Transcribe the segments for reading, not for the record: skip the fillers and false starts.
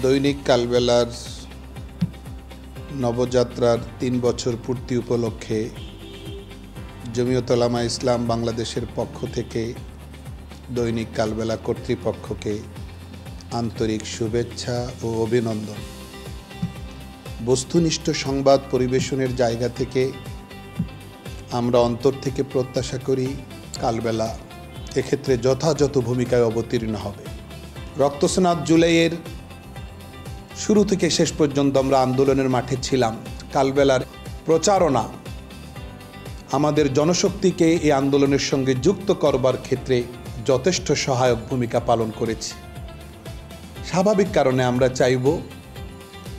দৈনিক কালবেলার নবযাত্রার ৩ বছর পূর্তি উপলক্ষে জমিয়ত উলামা ইসলাম বাংলাদেশের পক্ষ থেকে দৈনিক কালবেলা কর্তৃপক্ষকে আন্তরিক শুভেচ্ছা ও অভিনন্দন। বস্তুনিষ্ঠ সংবাদ পরিবেশনের জায়গা থেকে আমরা অন্তর থেকে প্রত্যাশা করি কালবেলা এক্ষেত্রে যথাযথ ভূমিকায় অবতীর্ণ হবে। রক্তস্নাত জুলাইয়ের শুরু থেকে শেষ পর্যন্ত আমরা আন্দোলনের মাঠে ছিলাম। কালবেলার প্রচারণা আমাদের জনশক্তিকে এই আন্দোলনের সঙ্গে যুক্ত করবার ক্ষেত্রে যথেষ্ট সহায়ক ভূমিকা পালন করেছে। স্বাভাবিক কারণে আমরা চাইব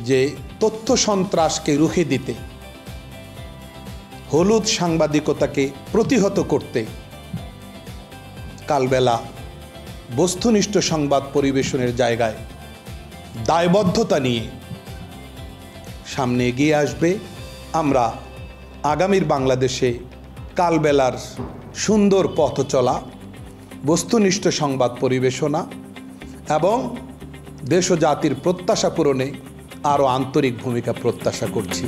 যে তথ্য সন্ত্রাসকে রুখে দিতে, হলুদ সাংবাদিকতাকে প্রতিহত করতে কালবেলা বস্তুনিষ্ঠ সংবাদ পরিবেশনের জায়গায় দায়বদ্ধতা নিয়ে সামনে এগিয়ে আসবে। আমরা আগামীর বাংলাদেশে কালবেলার সুন্দর পথ চলা, বস্তুনিষ্ঠ সংবাদ পরিবেশনা এবং দেশ ও জাতির প্রত্যাশা পূরণে আরও আন্তরিক ভূমিকা প্রত্যাশা করছি।